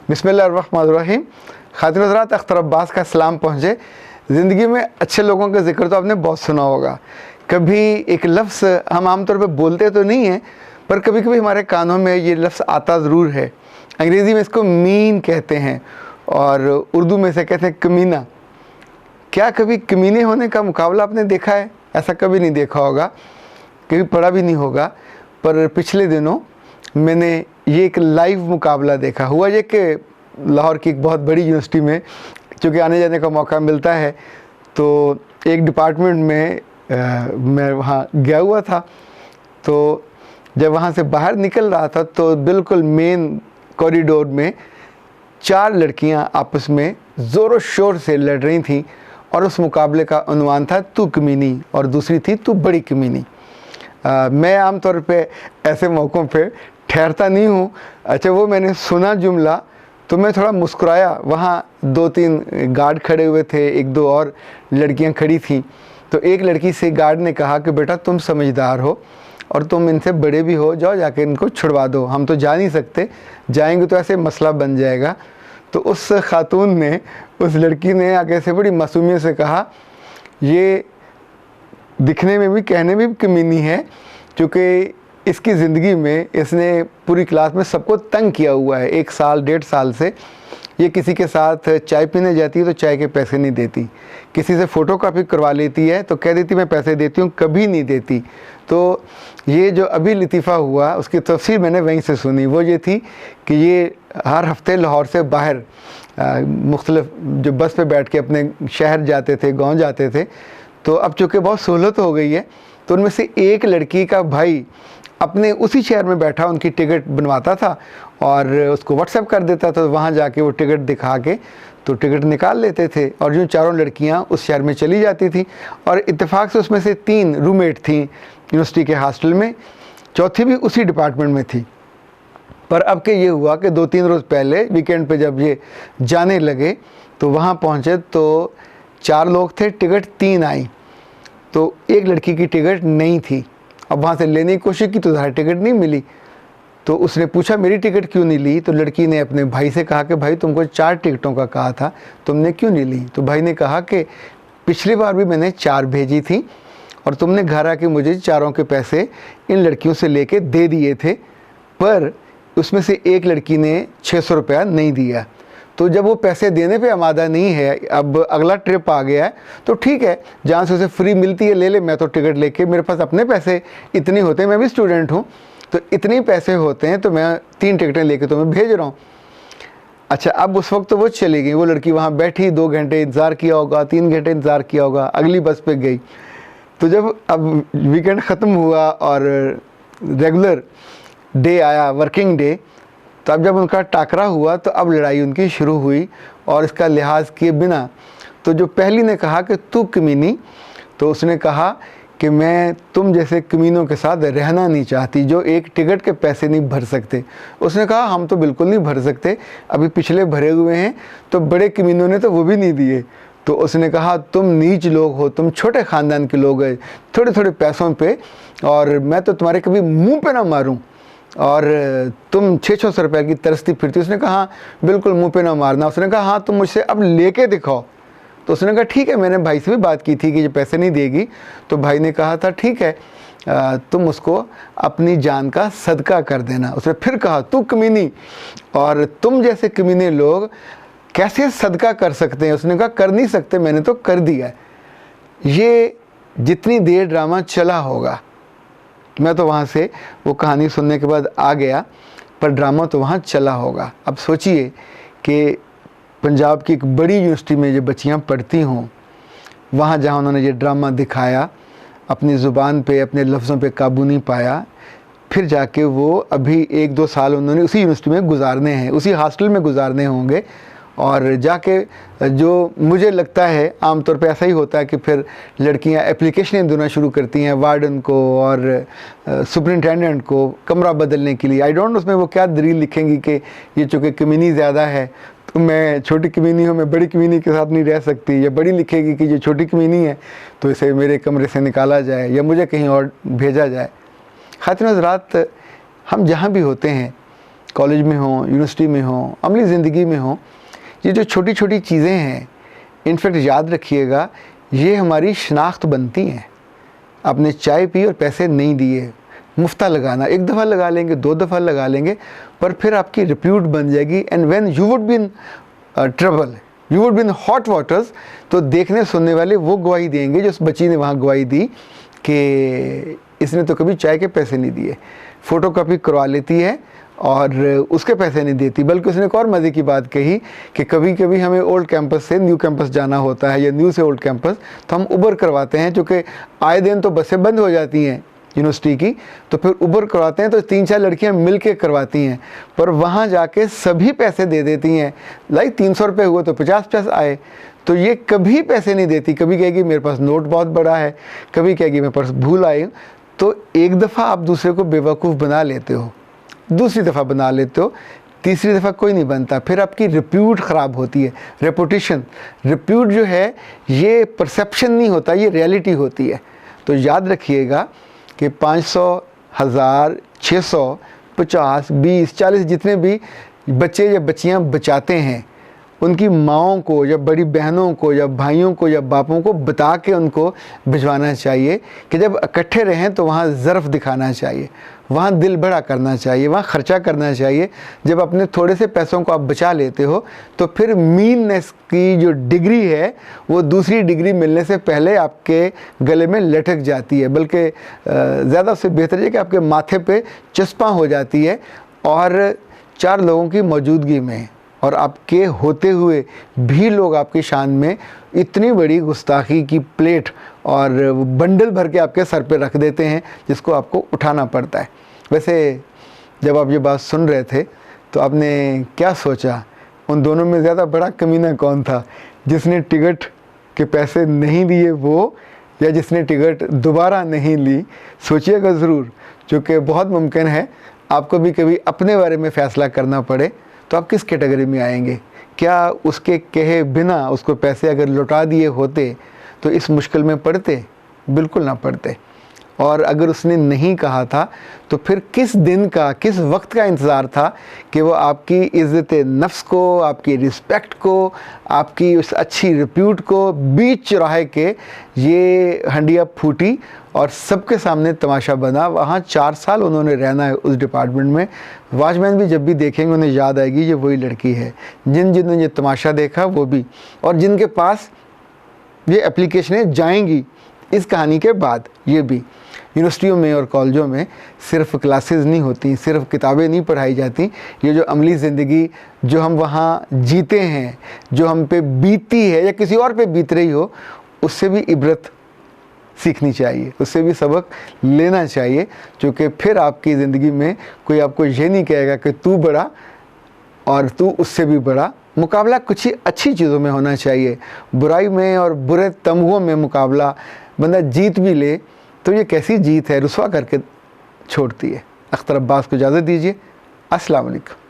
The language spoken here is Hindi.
बिस्मिल्लाहिर्रहमानिर्रहीम। खातिन हज़रात, अख्तर अब्बास का सलाम पहुँचे। ज़िंदगी में अच्छे लोगों का जिक्र तो आपने बहुत सुना होगा। कभी एक लफ्ज़ हम आमतौर पे बोलते तो नहीं हैं, पर कभी कभी हमारे कानों में ये लफ्ज़ आता ज़रूर है। अंग्रेज़ी में इसको मीन कहते हैं और उर्दू में इसे कहते हैं कमीना। क्या कभी कमीने होने का मुकाबला आपने देखा है? ऐसा कभी नहीं देखा होगा, कभी पढ़ा भी नहीं होगा। पर पिछले दिनों मैंने ये एक लाइव मुकाबला देखा। हुआ ये कि लाहौर की एक बहुत बड़ी यूनिवर्सिटी में चूँकि आने जाने का मौका मिलता है, तो एक डिपार्टमेंट में मैं वहाँ गया हुआ था। तो जब वहाँ से बाहर निकल रहा था तो बिल्कुल मेन कॉरिडोर में 4 लड़कियाँ आपस में ज़ोरों शोर से लड़ रही थीं और उस मुकाबले का उन्वान था तू कमीनी और दूसरी थी तू बड़ी कमीनी। मैं आमतौर पे ऐसे मौक़ों पे ठहरता नहीं हूँ। अच्छा, वो मैंने सुना जुमला तो मैं थोड़ा मुस्कुराया। वहाँ 2-3 गार्ड खड़े हुए थे, 1-2 और लड़कियाँ खड़ी थीं। तो एक लड़की से गार्ड ने कहा कि बेटा तुम समझदार हो और तुम इनसे बड़े भी हो, जाओ जाके इनको छुड़वा दो, हम तो जा नहीं सकते, जाएंगे तो ऐसे मसला बन जाएगा। तो उस खातून ने, उस लड़की ने आगे से बड़ी मासूमियत से कहा, ये दिखने में भी कहने में भी कमीनी है, क्योंकि इसकी ज़िंदगी में इसने पूरी क्लास में सबको तंग किया हुआ है 1 साल 1.5 साल से। ये किसी के साथ चाय पीने जाती है तो चाय के पैसे नहीं देती, किसी से फ़ोटोकॉपी करवा लेती है तो कह देती मैं पैसे देती हूँ, कभी नहीं देती। तो ये जो अभी लतीफ़ा हुआ उसकी तफसीर मैंने वहीं से सुनी। वो ये थी कि ये हर हफ्ते लाहौर से बाहर मुख्तलिफ जो बस पे बैठ के अपने शहर जाते थे, गाँव जाते थे। तो अब चूँकि बहुत सहूलत हो गई है तो उनमें से एक लड़की का भाई अपने उसी शहर में बैठा उनकी टिकट बनवाता था और उसको व्हाट्सएप कर देता था। तो वहाँ जाके वो टिकट दिखा के तो टिकट निकाल लेते थे और यूँ 4 लड़कियाँ उस शहर में चली जाती थी। और इत्तेफाक से उसमें से 3 रूममेट थीं यूनिवर्सिटी के हॉस्टल में, चौथी भी उसी डिपार्टमेंट में थी। पर अब के ये हुआ कि 2-3 रोज़ पहले वीकेंड पे जब ये जाने लगे तो वहाँ पहुँचे तो 4 लोग थे, टिकट 3 आई। तो एक लड़की की टिकट नहीं थी। अब वहाँ से लेने की कोशिश की तो ज़ाहिर टिकट नहीं मिली। तो उसने पूछा मेरी टिकट क्यों नहीं ली? तो लड़की ने अपने भाई से कहा कि भाई तुमको 4 टिकटों का कहा था, तुमने क्यों नहीं ली? तो भाई ने कहा कि पिछली बार भी मैंने 4 भेजी थी और तुमने घर आके मुझे 4 के पैसे इन लड़कियों से लेके दे दिए थे, पर उसमें से एक लड़की ने 600 रुपया नहीं दिया। तो जब वो पैसे देने पे आमादा नहीं है, अब अगला ट्रिप आ गया है, तो ठीक है, जहाँ से उसे फ्री मिलती है ले ले, मैं तो टिकट लेके, मेरे पास अपने पैसे इतने होते हैं, मैं भी स्टूडेंट हूँ, तो इतने पैसे होते हैं तो मैं 3 टिकटें लेके तुम्हें भेज रहा हूँ। अच्छा, अब उस वक्त तो वो चली गई, वो लड़की वहाँ बैठी 2 घंटे इंतज़ार किया होगा, 3 घंटे इंतज़ार किया होगा, अगली बस पे गई। तो जब अब वीकेंड ख़त्म हुआ और रेगुलर डे आया, वर्किंग डे, तो अब जब उनका टाकरा हुआ तो अब लड़ाई उनकी शुरू हुई और इसका लिहाज किए बिना। तो जो पहली ने कहा कि तू कमीनी, तो उसने कहा कि मैं तुम जैसे कमीनों के साथ रहना नहीं चाहती जो एक टिकट के पैसे नहीं भर सकते। उसने कहा हम तो बिल्कुल नहीं भर सकते, अभी पिछले भरे हुए हैं, तो बड़े कमीनों ने तो वो भी नहीं दिए। तो उसने कहा तुम नीच लोग हो, तुम छोटे ख़ानदान के लोग हैं, थोड़े थोड़े पैसों पे, और मैं तो तुम्हारे कभी मुँह पे ना मारूँ और तुम 600 रुपये की तरसती फिरती। उसने कहा बिल्कुल मुंह पे ना मारना। उसने कहा हाँ तुम मुझसे अब लेके दिखाओ। तो उसने कहा ठीक है, मैंने भाई से भी बात की थी कि ये पैसे नहीं देगी। तो भाई ने कहा था ठीक है, तुम उसको अपनी जान का सदका कर देना। उसने फिर कहा तू कमीनी, और तुम जैसे कमीने लोग कैसे सदका कर सकते हैं? उसने कहा कर नहीं सकते, मैंने तो कर दिया। ये जितनी देर ड्रामा चला होगा, मैं तो वहाँ से वो कहानी सुनने के बाद आ गया, पर ड्रामा तो वहाँ चला होगा। अब सोचिए कि पंजाब की एक बड़ी यूनिवर्सिटी में ये बच्चियाँ पढ़ती हों, वहाँ जहाँ उन्होंने ये ड्रामा दिखाया, अपनी ज़ुबान पे, अपने लफ्ज़ों पे काबू नहीं पाया, फिर जाके वो अभी 1-2 साल उन्होंने उसी यूनिवर्सिटी में गुजारने हैं, उसी हॉस्टल में गुजारने होंगे। और जाके जो मुझे लगता है आमतौर पे ऐसा ही होता है कि फिर लड़कियां एप्लीकेशनें देना शुरू करती हैं वार्डन को और सुपरिटेंडेंट को कमरा बदलने के लिए। आई डोंट नो उसमें वो क्या दलील लिखेंगी कि ये चूँकि कमीनी ज़्यादा है तो मैं छोटी कमीनी हूँ, मैं बड़ी कमीनी के साथ नहीं रह सकती, या बड़ी लिखेगी कि ये छोटी कमीनी है तो इसे मेरे कमरे से निकाला जाए या मुझे कहीं और भेजा जाए। खातिन हज़रात, हम जहाँ भी होते हैं कॉलेज में हो, यूनिवर्सिटी में हो, अमली ज़िंदगी में हो, ये जो छोटी छोटी चीज़ें हैं, इनफैक्ट याद रखिएगा, ये हमारी शनाख्त बनती हैं। आपने चाय पी और पैसे नहीं दिए, मुफ्ता लगाना, एक दफ़ा लगा लेंगे, 2 दफ़ा लगा लेंगे, पर फिर आपकी रिप्यूट बन जाएगी। And when you would be in trouble, you would be in hot waters, तो देखने सुनने वाले वो गवाही देंगे जो उस बच्ची ने वहाँ गवाही दी कि इसने तो कभी चाय के पैसे नहीं दिए, फ़ोटोकॉपी करवा लेती है और उसके पैसे नहीं देती। बल्कि उसने एक और मज़े की बात कही कि कभी कभी हमें ओल्ड कैंपस से न्यू कैंपस जाना होता है या न्यू से ओल्ड कैंपस, तो हम उबर करवाते हैं, क्योंकि आए दिन तो बसें बंद हो जाती हैं यूनिवर्सिटी की, तो फिर उबर करवाते हैं, तो 3-4 लड़कियां मिल के करवाती हैं, पर वहाँ जाके सभी पैसे दे देती हैं। लाइक 300 रुपये हुए तो 50 आए, तो ये कभी पैसे नहीं देती। कभी कहेगी मेरे पास नोट बहुत बड़ा है, कभी कहेगी मेरे पास भूल आई। तो एक दफ़ा आप दूसरे को बेवकूफ़ बना लेते हो, दूसरी दफ़ा बना लेते हो, तीसरी दफ़ा कोई नहीं बनता, फिर आपकी रिप्यूट ख़राब होती है। रेपुटेशन, रिप्यूट जो है ये परसेप्शन नहीं होता, ये रियलिटी होती है। तो याद रखिएगा कि 500, 1000, 600, 50, 20, 40 जितने भी बच्चे या बच्चियां बचाते हैं, उनकी माँओं को या बड़ी बहनों को या भाइयों को या बापों को बता के उनको भिजवाना चाहिए कि जब इकट्ठे रहें तो वहाँ ज़र्फ़ दिखाना चाहिए, वहाँ दिल बड़ा करना चाहिए, वहाँ ख़र्चा करना चाहिए। जब अपने थोड़े से पैसों को आप बचा लेते हो तो फिर मीननेस की जो डिग्री है वो दूसरी डिग्री मिलने से पहले आपके गले में लटक जाती है, बल्कि ज़्यादा उससे बेहतर है कि आपके माथे पे चस्पा हो जाती है। और 4 लोगों की मौजूदगी में और आपके होते हुए भी लोग आपकी शान में इतनी बड़ी गुस्ताखी की प्लेट और बंडल भर के आपके सर पे रख देते हैं, जिसको आपको उठाना पड़ता है। वैसे जब आप ये बात सुन रहे थे तो आपने क्या सोचा, उन दोनों में ज़्यादा बड़ा कमीना कौन था, जिसने टिकट के पैसे नहीं दिए वो, या जिसने टिकट दोबारा नहीं ली? सोचिएगा ज़रूर, क्योंकि बहुत मुमकिन है आपको भी कभी अपने बारे में फ़ैसला करना पड़े, तो आप किस कैटेगरी में आएंगे? क्या उसके कहे बिना उसको पैसे अगर लौटा दिए होते तो इस मुश्किल में पड़ते? बिल्कुल ना पड़ते। और अगर उसने नहीं कहा था तो फिर किस दिन का, किस वक्त का इंतज़ार था कि वो आपकी इज़्ज़त नफ्स को, आपकी रिस्पेक्ट को, आपकी उस अच्छी रिप्यूट को बीच चौराहे के ये हंडिया फूटी और सबके सामने तमाशा बना। वहाँ 4 साल उन्होंने रहना है उस डिपार्टमेंट में। वॉचमैन भी जब भी देखेंगे उन्हें याद आएगी ये वही लड़की है। जिन्होंने ये तमाशा देखा वो भी, और जिनके पास ये एप्लीकेशनें जाएंगी इस कहानी के बाद, ये भी। यूनिवर्सिटियों में और कॉलेजों में सिर्फ क्लासेस नहीं होती, सिर्फ किताबें नहीं पढ़ाई जाती। ये जो अमली ज़िंदगी जो हम वहाँ जीते हैं, जो हम पे बीती है या किसी और पे बीत रही हो, उससे भी इबरत सीखनी चाहिए, उससे भी सबक लेना चाहिए। क्योंकि फिर आपकी ज़िंदगी में कोई आपको ये नहीं कहेगा कि तू बड़ा और तू उससे भी बड़ा। मुकाबला कुछ ही अच्छी चीज़ों में होना चाहिए। बुराई में और बुरे तमगों में मुकाबला बंदा जीत भी ले तो ये कैसी जीत है, रुसवा करके छोड़ती है। अख्तर अब्बास को इजाज़त दीजिए। अस्सलाम वालेकुम।